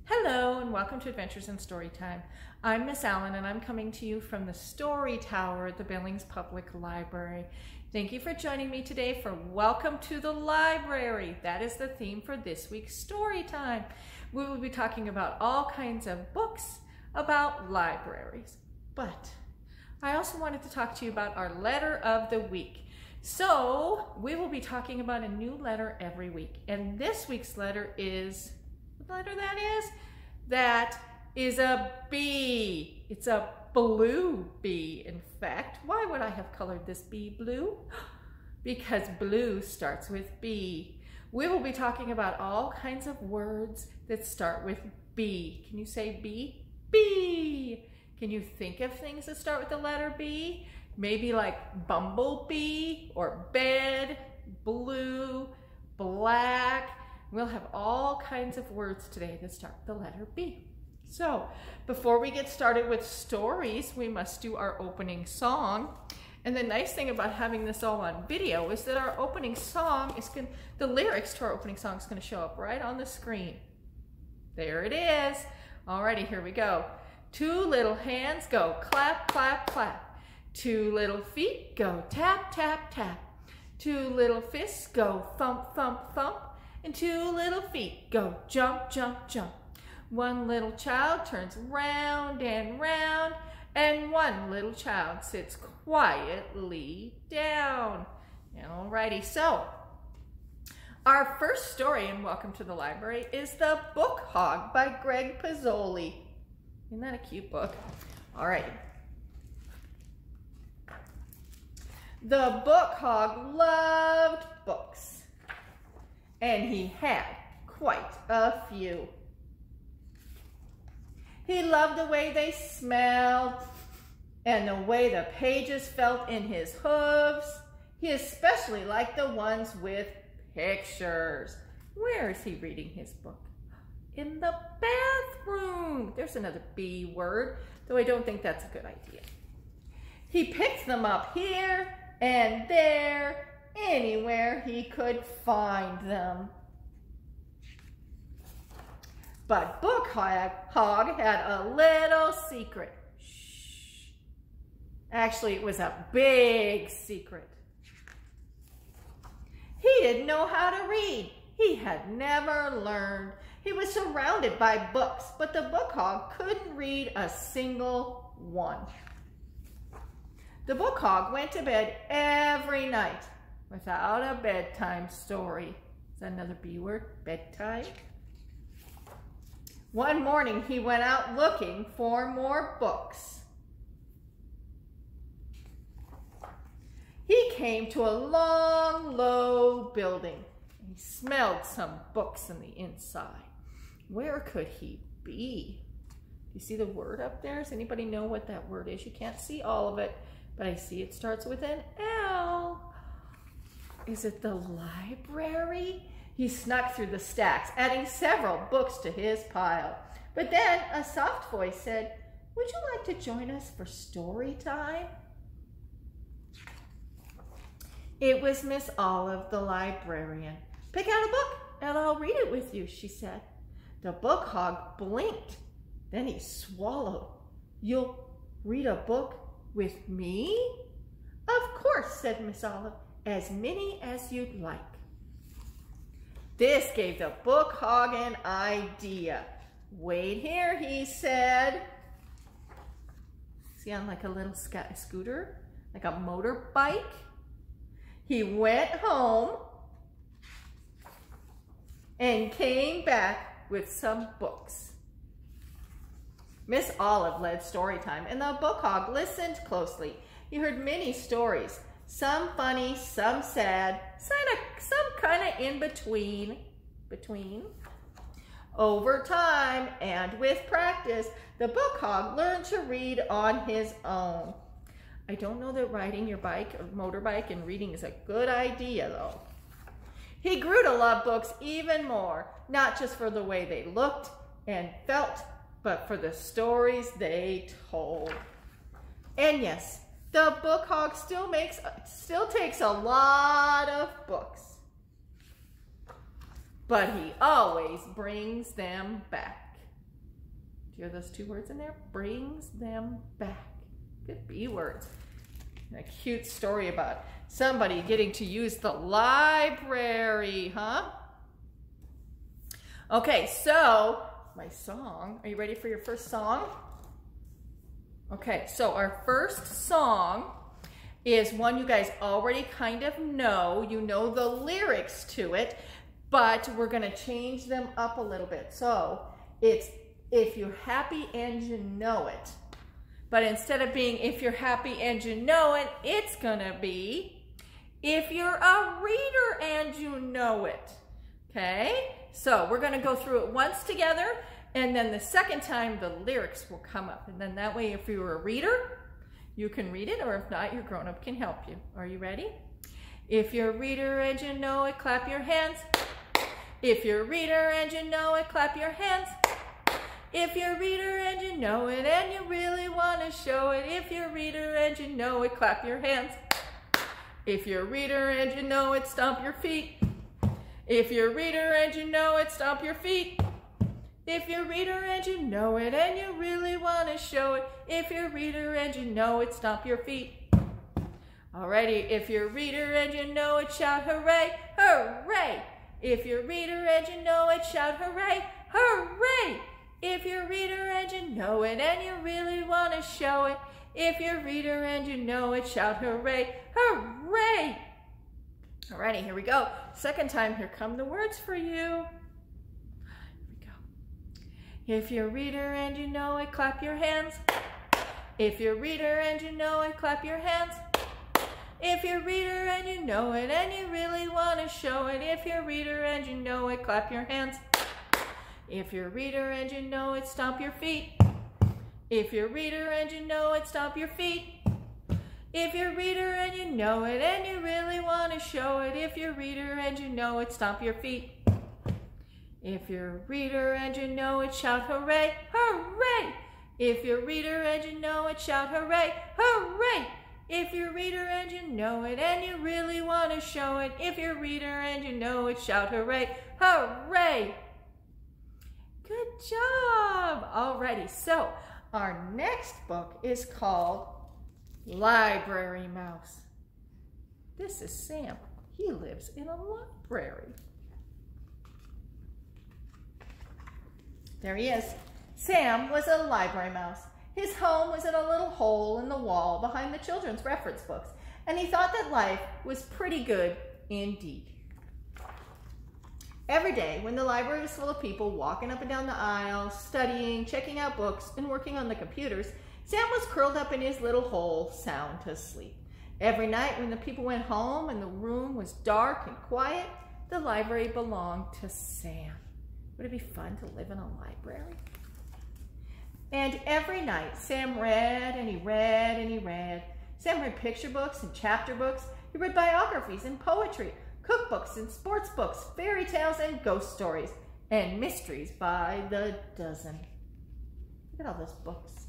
Hello and welcome to Adventures in Storytime. I'm Miss Allen and I'm coming to you from the Story Tower at the Billings Public Library. Thank you for joining me today for Welcome to the Library. That is the theme for this week's story time. We will be talking about all kinds of books about libraries. But I also wanted to talk to you about our letter of the week. So we will be talking about a new letter every week. And this week's letter is, what letter that is? That is a B. It's a blue B, in fact. Why would I have colored this B blue? Because blue starts with B. We will be talking about all kinds of words that start with B. Can you say B? B. Can you think of things that start with the letter B? Maybe like bumblebee or bed, blue, black. We'll have all kinds of words today that start with the letter B. So before we get started with stories, we must do our opening song. And the nice thing about having this all on video is that our opening song is the lyrics to our opening song is going to show up right on the screen. There it is. Alrighty, here we go. Two little hands go clap, clap, clap. Two little feet go tap, tap, tap. Two little fists go thump, thump, thump. And two little feet go jump, jump, jump. One little child turns round and round, and one little child sits quietly down. Alrighty, so our first story in Welcome to the Library is The Book Hog by Greg Pizzoli. Isn't that a cute book? Alrighty. The Book Hog loved books, and he had quite a few. He loved the way they smelled and the way the pages felt in his hooves. He especially liked the ones with pictures. Where is he reading his book? In the bathroom. There's another B word, though I don't think that's a good idea. He picked them up here and there, anywhere he could find them. But Book Hog had a little secret. Shh. Actually, it was a big secret. He didn't know how to read. He had never learned. He was surrounded by books, but the Book Hog couldn't read a single one. The Book Hog went to bed every night without a bedtime story. Is that another B word? Bedtime? One morning he went out looking for more books. He came to a long, low building. He smelled some books on the inside. Where could he be? Do you see the word up there? Does anybody know what that word is? You can't see all of it, but I see it starts with an L. Is it the library? He snuck through the stacks, adding several books to his pile. But then a soft voice said, "Would you like to join us for story time?" It was Miss Olive, the librarian. "Pick out a book and I'll read it with you," she said. The Book Hog blinked. Then he swallowed. "You'll read a book with me?" "Of course," said Miss Olive. "As many as you'd like." This gave the Book Hog an idea. "Wait here," he said. Is he on like a little scooter? Like a motorbike? He went home and came back with some books. Miss Olive led story time, and the Book Hog listened closely. He heard many stories. Some funny, some sad, some kind of in between. Over time and with practice, the Book Hog learned to read on his own. I don't know that riding your bike or motorbike and reading is a good idea, though. He grew to love books even more, not just for the way they looked and felt, but for the stories they told. And yes, the Book Hog still takes a lot of books. but he always brings them back. you hear those two words in there? Brings them back. Good B words. And a cute story about somebody getting to use the library, huh? Okay, so my song. Are you ready for your first song? Okay, so our first song is one you guys already kind of know. You know the lyrics to it, but we're going to change them up a little bit. So it's If You're Happy and You Know It. But instead of being If You're Happy and You Know It, it's going to be If You're a Reader and You Know It. Okay? So we're going to go through it once together, and then the second time the lyrics will come up. And then that way, if you're a reader, you can read it, or if not, your grown-up can help you. Are you ready? If you're a reader and you know it, clap your hands. If you're a reader and you know it, clap your hands. If you're a reader and you know it and you really want to show it, if you're a reader and you know it, clap your hands. If you're a reader and you know it, stomp your feet. If you're a reader and you know it, stomp your feet. If you're a reader and you know it and you really want to show it, if you're a reader and you know it, stomp your feet. Alrighty, if you're a reader and you know it, shout hooray, hooray. If you're a reader and you know it, shout hooray, hooray. If you're a reader and you know it and you really want to show it, if you're a reader and you know it, shout hooray, hooray. Alrighty, here we go. Second time, here come the words for you. If you're a reader and you know it, clap your hands. If you're a reader and you know it, clap your hands. If you're a reader and you know it and you really want to show it, if you're a reader and you know it, clap your hands. If you're a reader and you know it, stomp your feet. If you're a reader and you know it, stomp your feet. If you're a reader and you know it and you really want to show it, if you're a reader and you know it, stomp your feet. If you're a reader and you know it, shout hooray, hooray. If you're a reader and you know it, shout hooray, hooray. If you're a reader and you know it and you really want to show it, if you're a reader and you know it, shout hooray, hooray. Good job. Alrighty, so our next book is called Library Mouse. This is Sam. He lives in a library. There he is. Sam was a library mouse. His home was in a little hole in the wall behind the children's reference books, and he thought that life was pretty good indeed. Every day, when the library was full of people walking up and down the aisle, studying, checking out books, and working on the computers, Sam was curled up in his little hole, sound asleep. Every night when the people went home and the room was dark and quiet, the library belonged to Sam. Would it be fun to live in a library? And every night, Sam read and he read and he read. Sam read picture books and chapter books. He read biographies and poetry, cookbooks and sports books, fairy tales and ghost stories, and mysteries by the dozen. Look at all those books.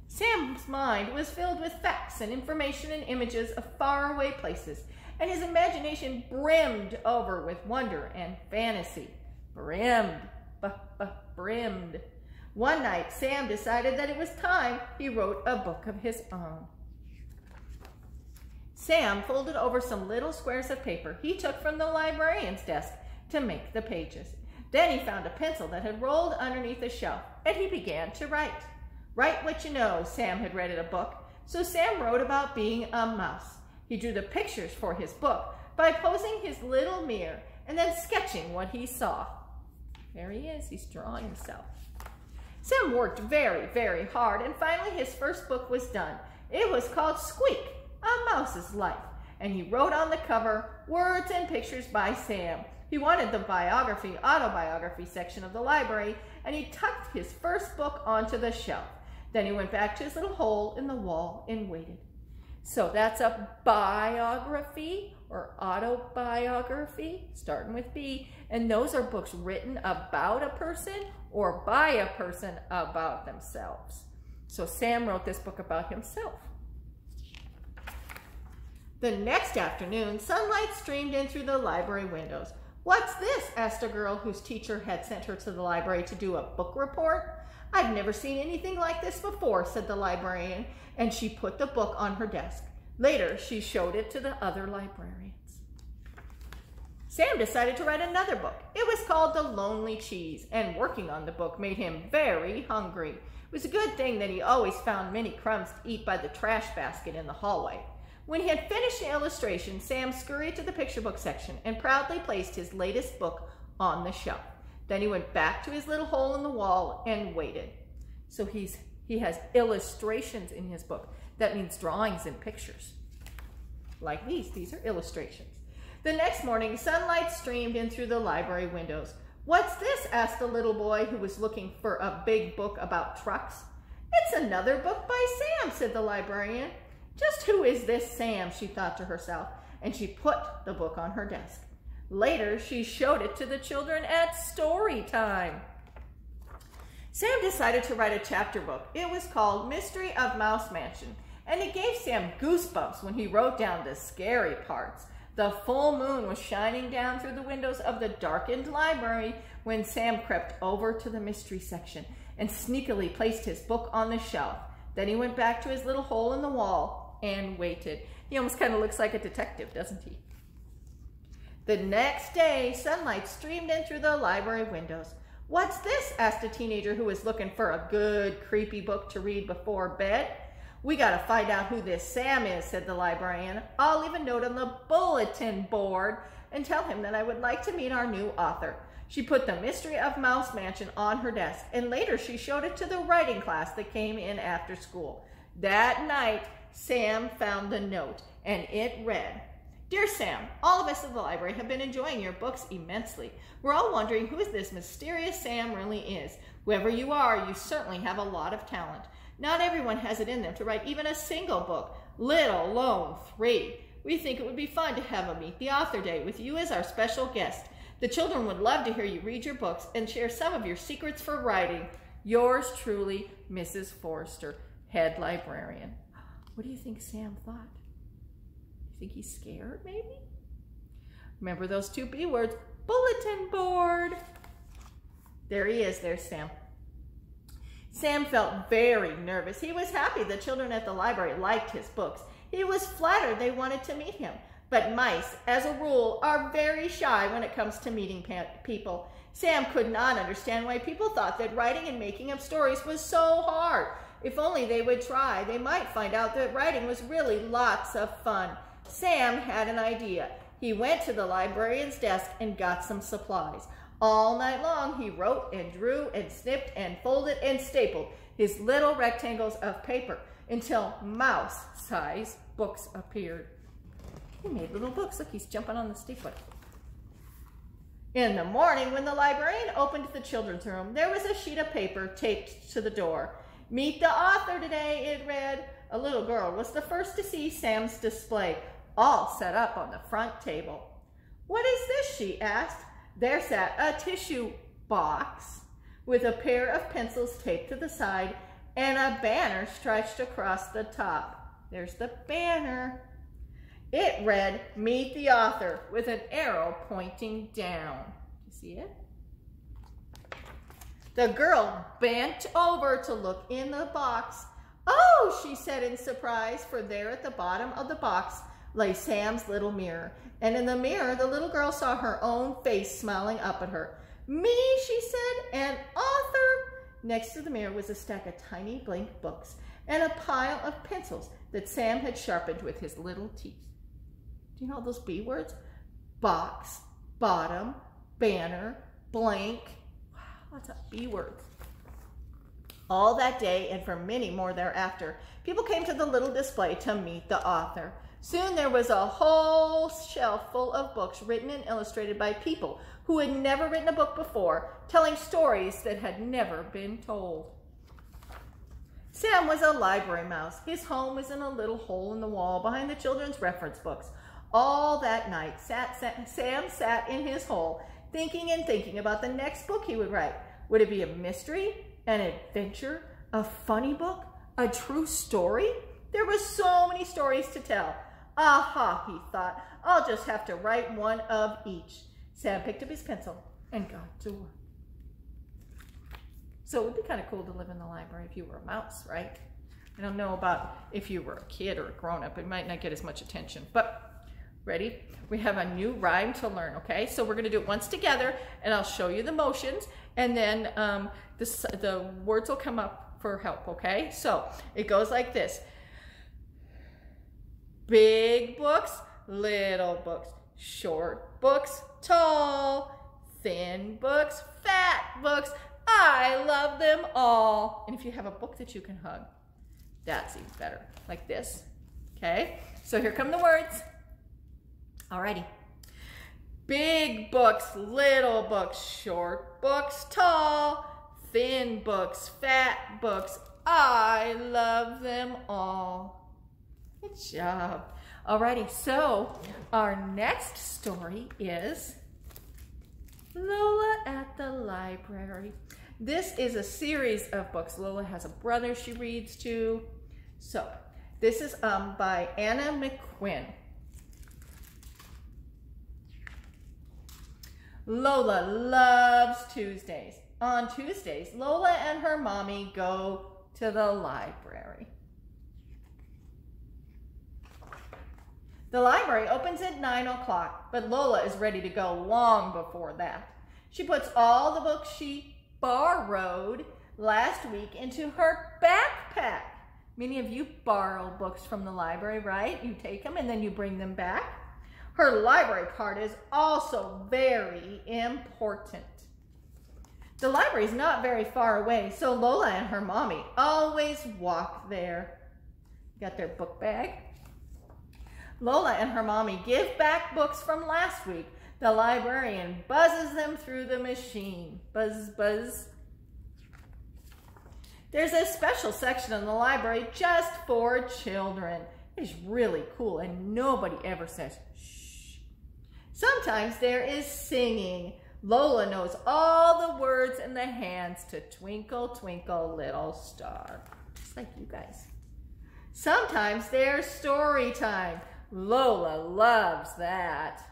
Sam's mind was filled with facts and information and images of faraway places, and his imagination brimmed over with wonder and fantasy. Brimmed. One night, Sam decided that it was time he wrote a book of his own. Sam folded over some little squares of paper he took from the librarian's desk to make the pages. Then he found a pencil that had rolled underneath a shelf, and he began to write. Write what you know, Sam had read in a book, so Sam wrote about being a mouse. He drew the pictures for his book by posing his little mirror and then sketching what he saw. There he is, he's drawing himself. Sam worked very, very hard, and finally his first book was done. It was called Squeak, A Mouse's Life, and he wrote on the cover words and pictures by Sam. He wanted the autobiography section of the library, and he tucked his first book onto the shelf. Then he went back to his little hole in the wall and waited. So that's a biography or autobiography, starting with B, and those are books written about a person or by a person about themselves. So Sam wrote this book about himself. The next afternoon, sunlight streamed in through the library windows. "What's this?" asked a girl whose teacher had sent her to the library to do a book report. "I've never seen anything like this before," said the librarian, and she put the book on her desk. Later, she showed it to the other librarians. Sam decided to write another book. It was called The Lonely Cheese, and working on the book made him very hungry. It was a good thing that he always found many crumbs to eat by the trash basket in the hallway. When he had finished the illustration, Sam scurried to the picture book section and proudly placed his latest book on the shelf. Then he went back to his little hole in the wall and waited. So he has illustrations in his book. That means drawings and pictures. Like these. These are illustrations. The next morning, sunlight streamed in through the library windows. "What's this?" asked a little boy who was looking for a big book about trucks. "It's another book by Sam," said the librarian. Just who is this Sam, she thought to herself, and she put the book on her desk. Later, she showed it to the children at story time. Sam decided to write a chapter book. It was called Mystery of Mouse Mansion, and it gave Sam goosebumps when he wrote down the scary parts. The full moon was shining down through the windows of the darkened library when Sam crept over to the mystery section and sneakily placed his book on the shelf. Then he went back to his little hole in the wall and waited. He almost kind of looks like a detective, doesn't he? The next day, sunlight streamed in through the library windows. "What's this?" asked a teenager who was looking for a good, creepy book to read before bed. "We got to find out who this Sam is," said the librarian. "I'll leave a note on the bulletin board and tell him that I would like to meet our new author." She put the Mystery of Mouse Mansion on her desk, and later she showed it to the writing class that came in after school. That night, Sam found the note, and it read, "Dear Sam, all of us at the library have been enjoying your books immensely. We're all wondering who this mysterious Sam really is. Whoever you are, you certainly have a lot of talent. Not everyone has it in them to write even a single book, let alone 3. We think it would be fun to have a Meet the Author Day with you as our special guest. The children would love to hear you read your books and share some of your secrets for writing. Yours truly, Mrs. Forrester, Head Librarian." What do you think Sam thought? You think he's scared, maybe? Remember those 2 B words, bulletin board. There he is, there's Sam. Sam felt very nervous. He was happy the children at the library liked his books. He was flattered they wanted to meet him. But mice, as a rule, are very shy when it comes to meeting people. Sam could not understand why people thought that writing and making up stories was so hard. If only they would try, they might find out that writing was really lots of fun. Sam had an idea. He went to the librarian's desk and got some supplies. All night long, he wrote and drew and snipped and folded and stapled his little rectangles of paper until mouse-sized books appeared. He made little books. Look, he's jumping on the stapler. In the morning, when the librarian opened the children's room, there was a sheet of paper taped to the door. "Meet the author today," it read. A little girl was the first to see Sam's display, all set up on the front table. "What is this?" she asked. There sat a tissue box with a pair of pencils taped to the side and a banner stretched across the top. There's the banner. It read, "Meet the Author," with an arrow pointing down. You see it? The girl bent over to look in the box. "Oh," she said in surprise, for there at the bottom of the box lay Sam's little mirror. And in the mirror, the little girl saw her own face smiling up at her. "Me," she said, "an author?" Next to the mirror was a stack of tiny blank books and a pile of pencils that Sam had sharpened with his little teeth. Do you know all those B words? Box, bottom, banner, blank. Wow, lots of B words. All that day and for many more thereafter, people came to the little display to meet the author. Soon there was a whole shelf full of books written and illustrated by people who had never written a book before, telling stories that had never been told. Sam was a library mouse. His home was in a little hole in the wall behind the children's reference books. All that night, Sam sat in his hole, thinking and thinking about the next book he would write. Would it be a mystery, an adventure, a funny book, a true story? There were so many stories to tell. Aha, he thought, I'll just have to write one of each. Sam picked up his pencil and got to work. So it would be kind of cool to live in the library if you were a mouse, right? I don't know about if you were a kid or a grown-up. It might not get as much attention. But ready? We have a new rhyme to learn, okay? So we're going to do it once together, and I'll show you the motions, and then the words will come up for help, okay? So it goes like this. Big books, little books, short books, tall, thin books, fat books, I love them all. And if you have a book that you can hug, that's even better, like this, okay? So here come the words. Alrighty. Big books, little books, short books, tall, thin books, fat books, I love them all. Good job. Alrighty, so our next story is Lola at the Library. This is a series of books. Lola has a brother she reads to. So this is by Anna McQuinn. Lola loves Tuesdays. On Tuesdays, Lola and her mommy go to the library. The library opens at 9 o'clock, but Lola is ready to go long before that. She puts all the books she borrowed last week into her backpack. Many of you borrow books from the library, right? You take them and then you bring them back. Her library card is also very important. The library is not very far away, so Lola and her mommy always walk there. Got their book bag. Lola and her mommy give back books from last week. The librarian buzzes them through the machine. Buzz, buzz. There's a special section in the library just for children. It's really cool, and nobody ever says shh. Sometimes there is singing. Lola knows all the words and the hands to Twinkle, Twinkle, Little Star. Just like you guys. Sometimes there's story time. Lola loves that.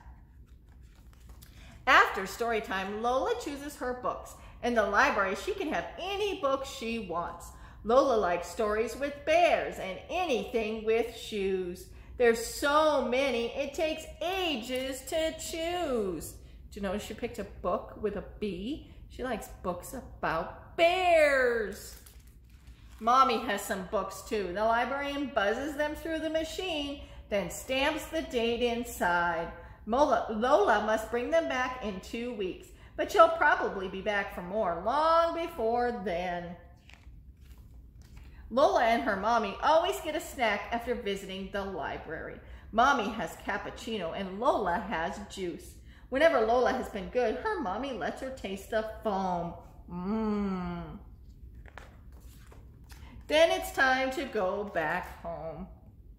After story time, Lola chooses her books. In the library, she can have any book she wants. Lola likes stories with bears and anything with shoes. There's so many, it takes ages to choose. Did you notice she picked a book with a B? She likes books about bears. Mommy has some books too. The librarian buzzes them through the machine, then stamps the date inside. Lola must bring them back in 2 weeks, but she'll probably be back for more long before then. Lola and her mommy always get a snack after visiting the library. Mommy has cappuccino and Lola has juice. Whenever Lola has been good, her mommy lets her taste the foam. Then it's time to go back home.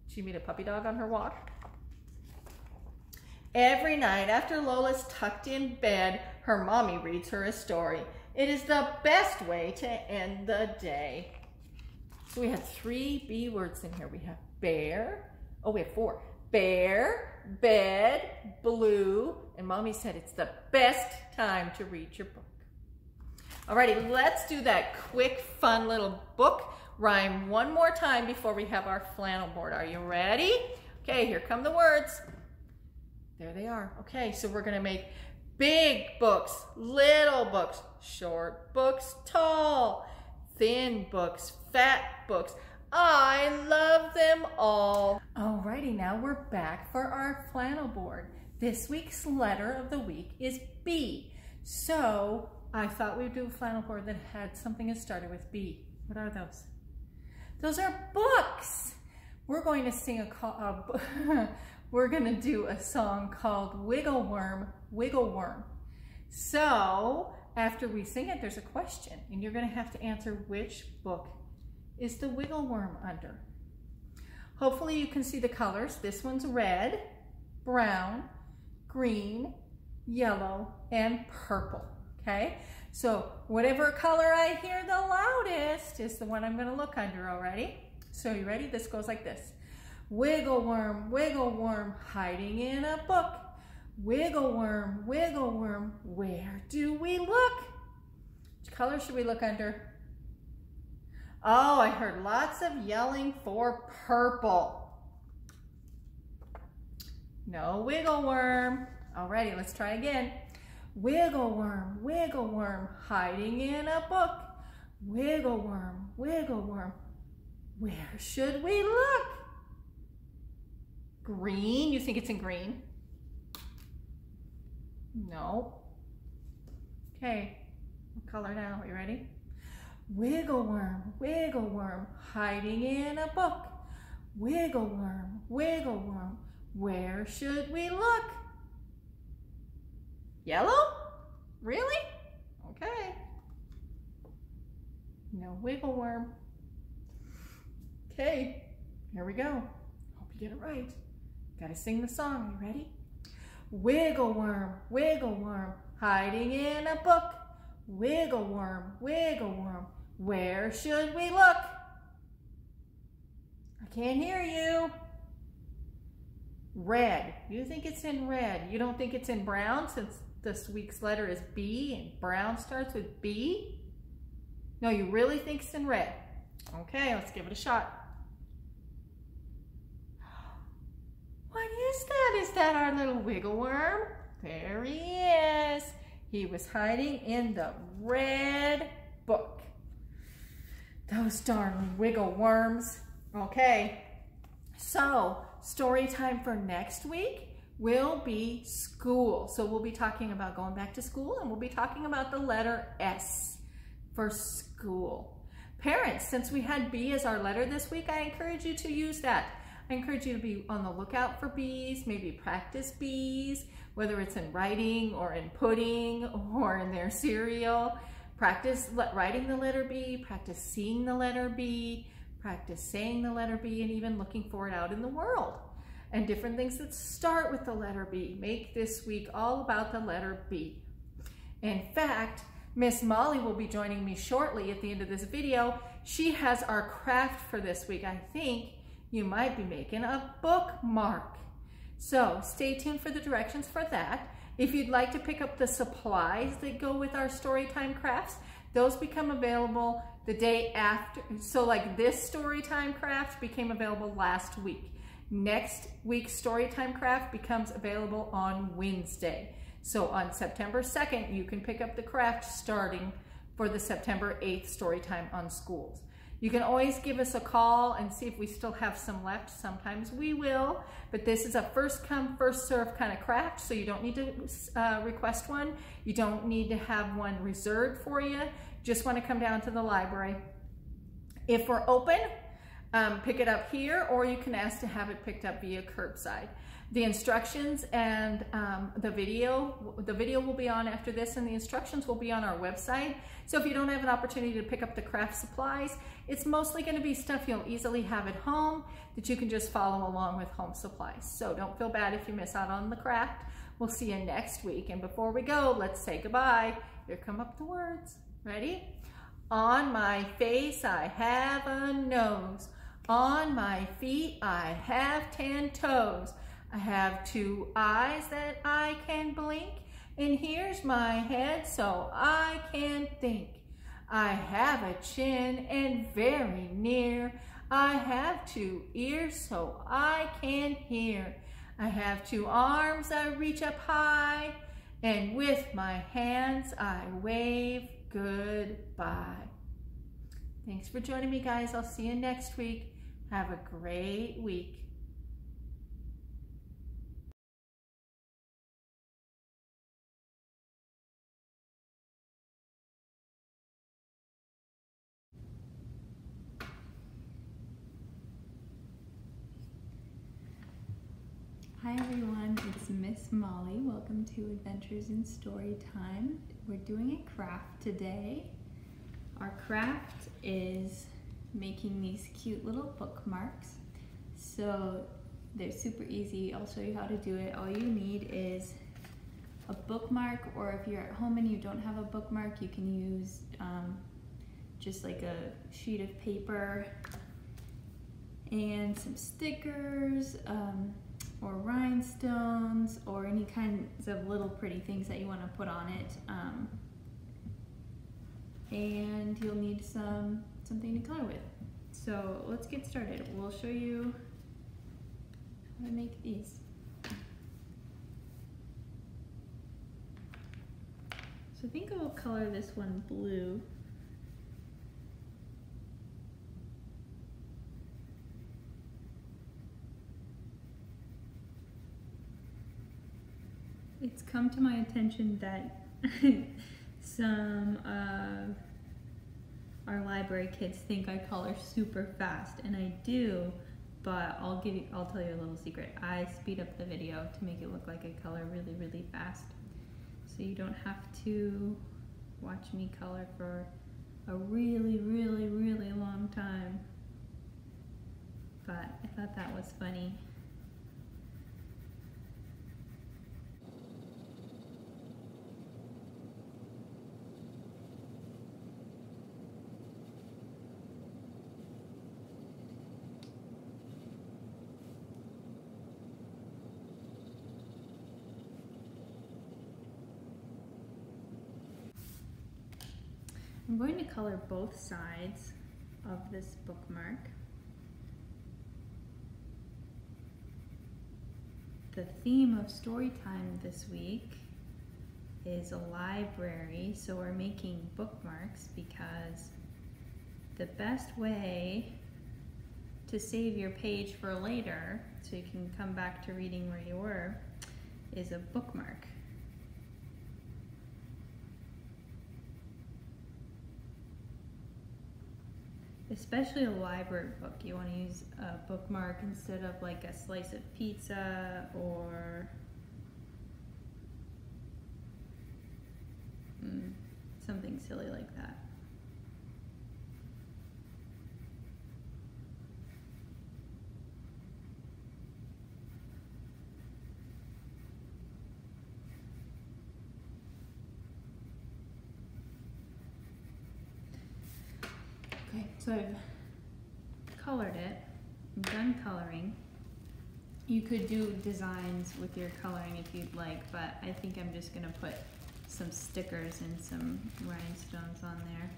She meet a puppy dog on her walk. Every night after Lola's tucked in bed, her mommy reads her a story. It is the best way to end the day. So we have 3 B words in here. We have bear. Oh, we have 4. Bear, bed, blue, and mommy said it's the best time to read your book. Alrighty, let's do that quick, fun little book rhyme one more time before we have our flannel board. Are you ready? Okay, here come the words. There they are. Okay, so we're gonna make big books, little books, short books, tall, thin books, fat books. I love them all. Alrighty, now we're back for our flannel board. This week's letter of the week is B. So I thought we'd do a flannel board that had something that started with B. What are those? Those are books. We're going to sing we're going to do a song called Wiggle Worm, Wiggle Worm. So after we sing it, there's a question, and you're going to have to answer which book is the wiggle worm under. Hopefully you can see the colors. This one's red, brown, green, yellow, and purple. Okay? So whatever color I hear the loudest is the one I'm going to look under already. So you ready? This goes like this. Wiggle worm, hiding in a book. Wiggle worm, where do we look? Which color should we look under? Oh, I heard lots of yelling for purple. No wiggle worm. Alrighty, let's try again. Wiggle worm, hiding in a book. Wiggle worm, where should we look? Green, you think it's in green? No. Okay, what color now? Are you ready? Wiggle worm, hiding in a book. Wiggle worm, where should we look? Yellow? Really? Okay. No wiggle worm. Okay, here we go. Hope you get it right. Gotta sing the song. You ready? Wiggle worm, hiding in a book. Wiggle worm, where should we look? I can't hear you. Red. You think it's in red. You don't think it's in brown since this week's letter is B and brown starts with B? No, you really think it's in red. Okay, let's give it a shot. What is that? Is that our little wiggle worm? There he is. He was hiding in the red book. Those darn wiggle worms. Okay, so story time for next week will be school. So we'll be talking about going back to school, and we'll be talking about the letter S for school. Parents, since we had B as our letter this week, I encourage you to use that. I encourage you to be on the lookout for B's, maybe practice B's, whether it's in writing or in pudding or in their cereal. Practice writing the letter B, practice seeing the letter B, practice saying the letter B, and even looking for it out in the world. And different things that start with the letter B. Make this week all about the letter B. In fact, Miss Molly will be joining me shortly at the end of this video. She has our craft for this week. I think you might be making a bookmark. So stay tuned for the directions for that. If you'd like to pick up the supplies that go with our Storytime crafts, those become available the day after. So like this Storytime craft became available last week. Next week's Storytime craft becomes available on Wednesday. So on September 2nd, you can pick up the craft starting for the September 8th Storytime on Schools. You can always give us a call and see if we still have some left. Sometimes we will, but this is a first come, first serve kind of craft, so you don't need to request one. You don't need to have one reserved for you. Just want to come down to the library. If we're open, pick it up here, or you can ask to have it picked up via curbside. The instructions and the video will be on after this, and the instructions will be on our website. So if you don't have an opportunity to pick up the craft supplies, it's mostly going to be stuff you'll easily have at home that you can just follow along with home supplies. So don't feel bad if you miss out on the craft. We'll see you next week. And before we go, let's say goodbye. Here come up the words. Ready? On my face I have a nose. On my feet I have 10 toes. I have 2 eyes that I can blink, and here's my head so I can think. I have a chin and very near. I have 2 ears so I can hear. I have 2 arms I reach up high, and with my hands I wave goodbye. Thanks for joining me, guys. I'll see you next week. Have a great week. Hi everyone, it's Miss Molly. Welcome to Adventures in Storytime. We're doing a craft today. Our craft is making these cute little bookmarks. So they're super easy. I'll show you how to do it. All you need is a bookmark, or if you're at home and you don't have a bookmark, you can use just like a sheet of paper and some stickers, or rhinestones or any kinds of little pretty things that you want to put on it. And you'll need something to color with. So let's get started. We'll show you how to make these. So I think I'll color this one blue. It's come to my attention that some of our library kids think I color super fast, and I do, but I'll tell you a little secret. I speed up the video to make it look like I color really, really fast. So you don't have to watch me color for a really, really, really long time. But I thought that was funny. I'm going to color both sides of this bookmark. The theme of story time this week is a library, so we're making bookmarks because the best way to save your page for later, so you can come back to reading where you were, is a bookmark. Especially a library book, you want to use a bookmark instead of like a slice of pizza or something silly like that. Okay, so I've colored it. I'm done coloring. You could do designs with your coloring if you'd like, but I think I'm just gonna put some stickers and some rhinestones on there.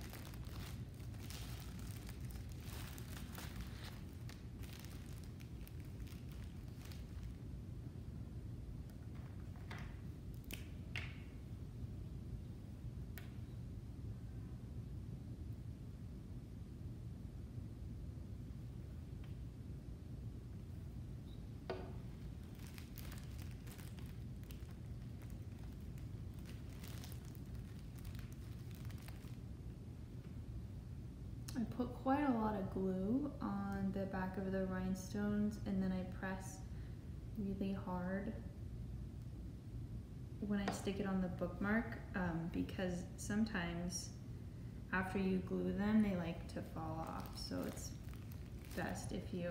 I put quite a lot of glue on the back of the rhinestones, and then I press really hard when I stick it on the bookmark, because sometimes after you glue them they like to fall off, so it's best if you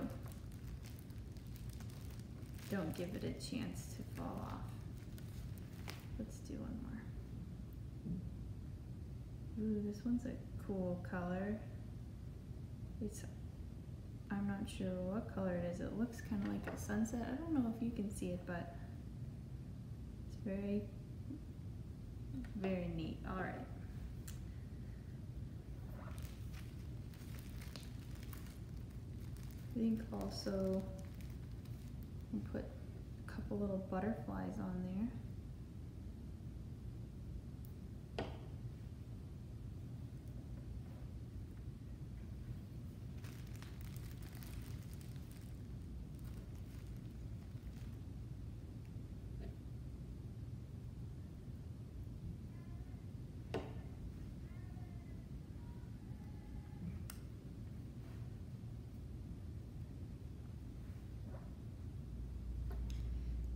don't give it a chance to fall off. Let's do one more. Ooh, this one's a cool color. I'm not sure what color it is. It looks kind of like a sunset. I don't know if you can see it, but it's very, very neat. All right. I think also I'll put a couple little butterflies on there.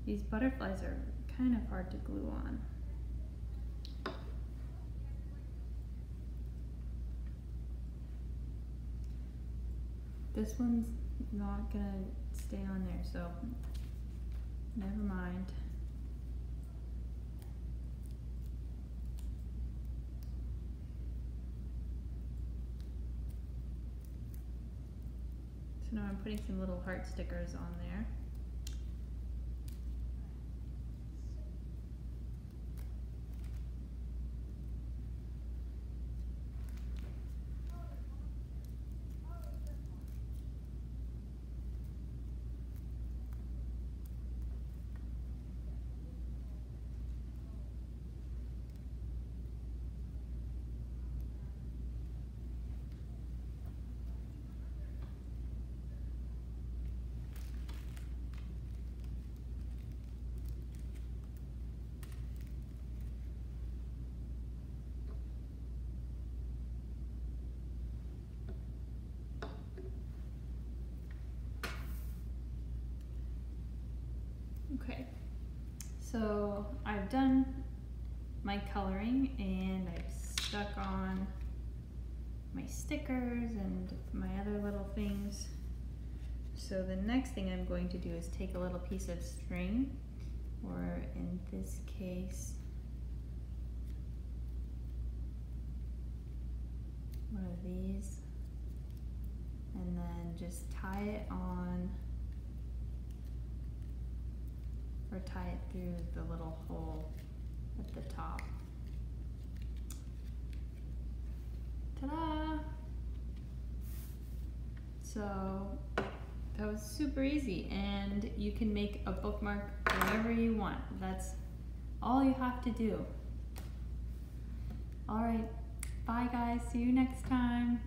These butterflies are kind of hard to glue on. This one's not gonna stay on there, so never mind. So now I'm putting some little heart stickers on there. So I've done my coloring and I've stuck on my stickers and my other little things. So the next thing I'm going to do is take a little piece of string, or in this case, one of these, and then just tie it on, or tie it through the little hole at the top. Ta-da! So that was super easy, and you can make a bookmark whenever you want. That's all you have to do. All right, bye guys, see you next time.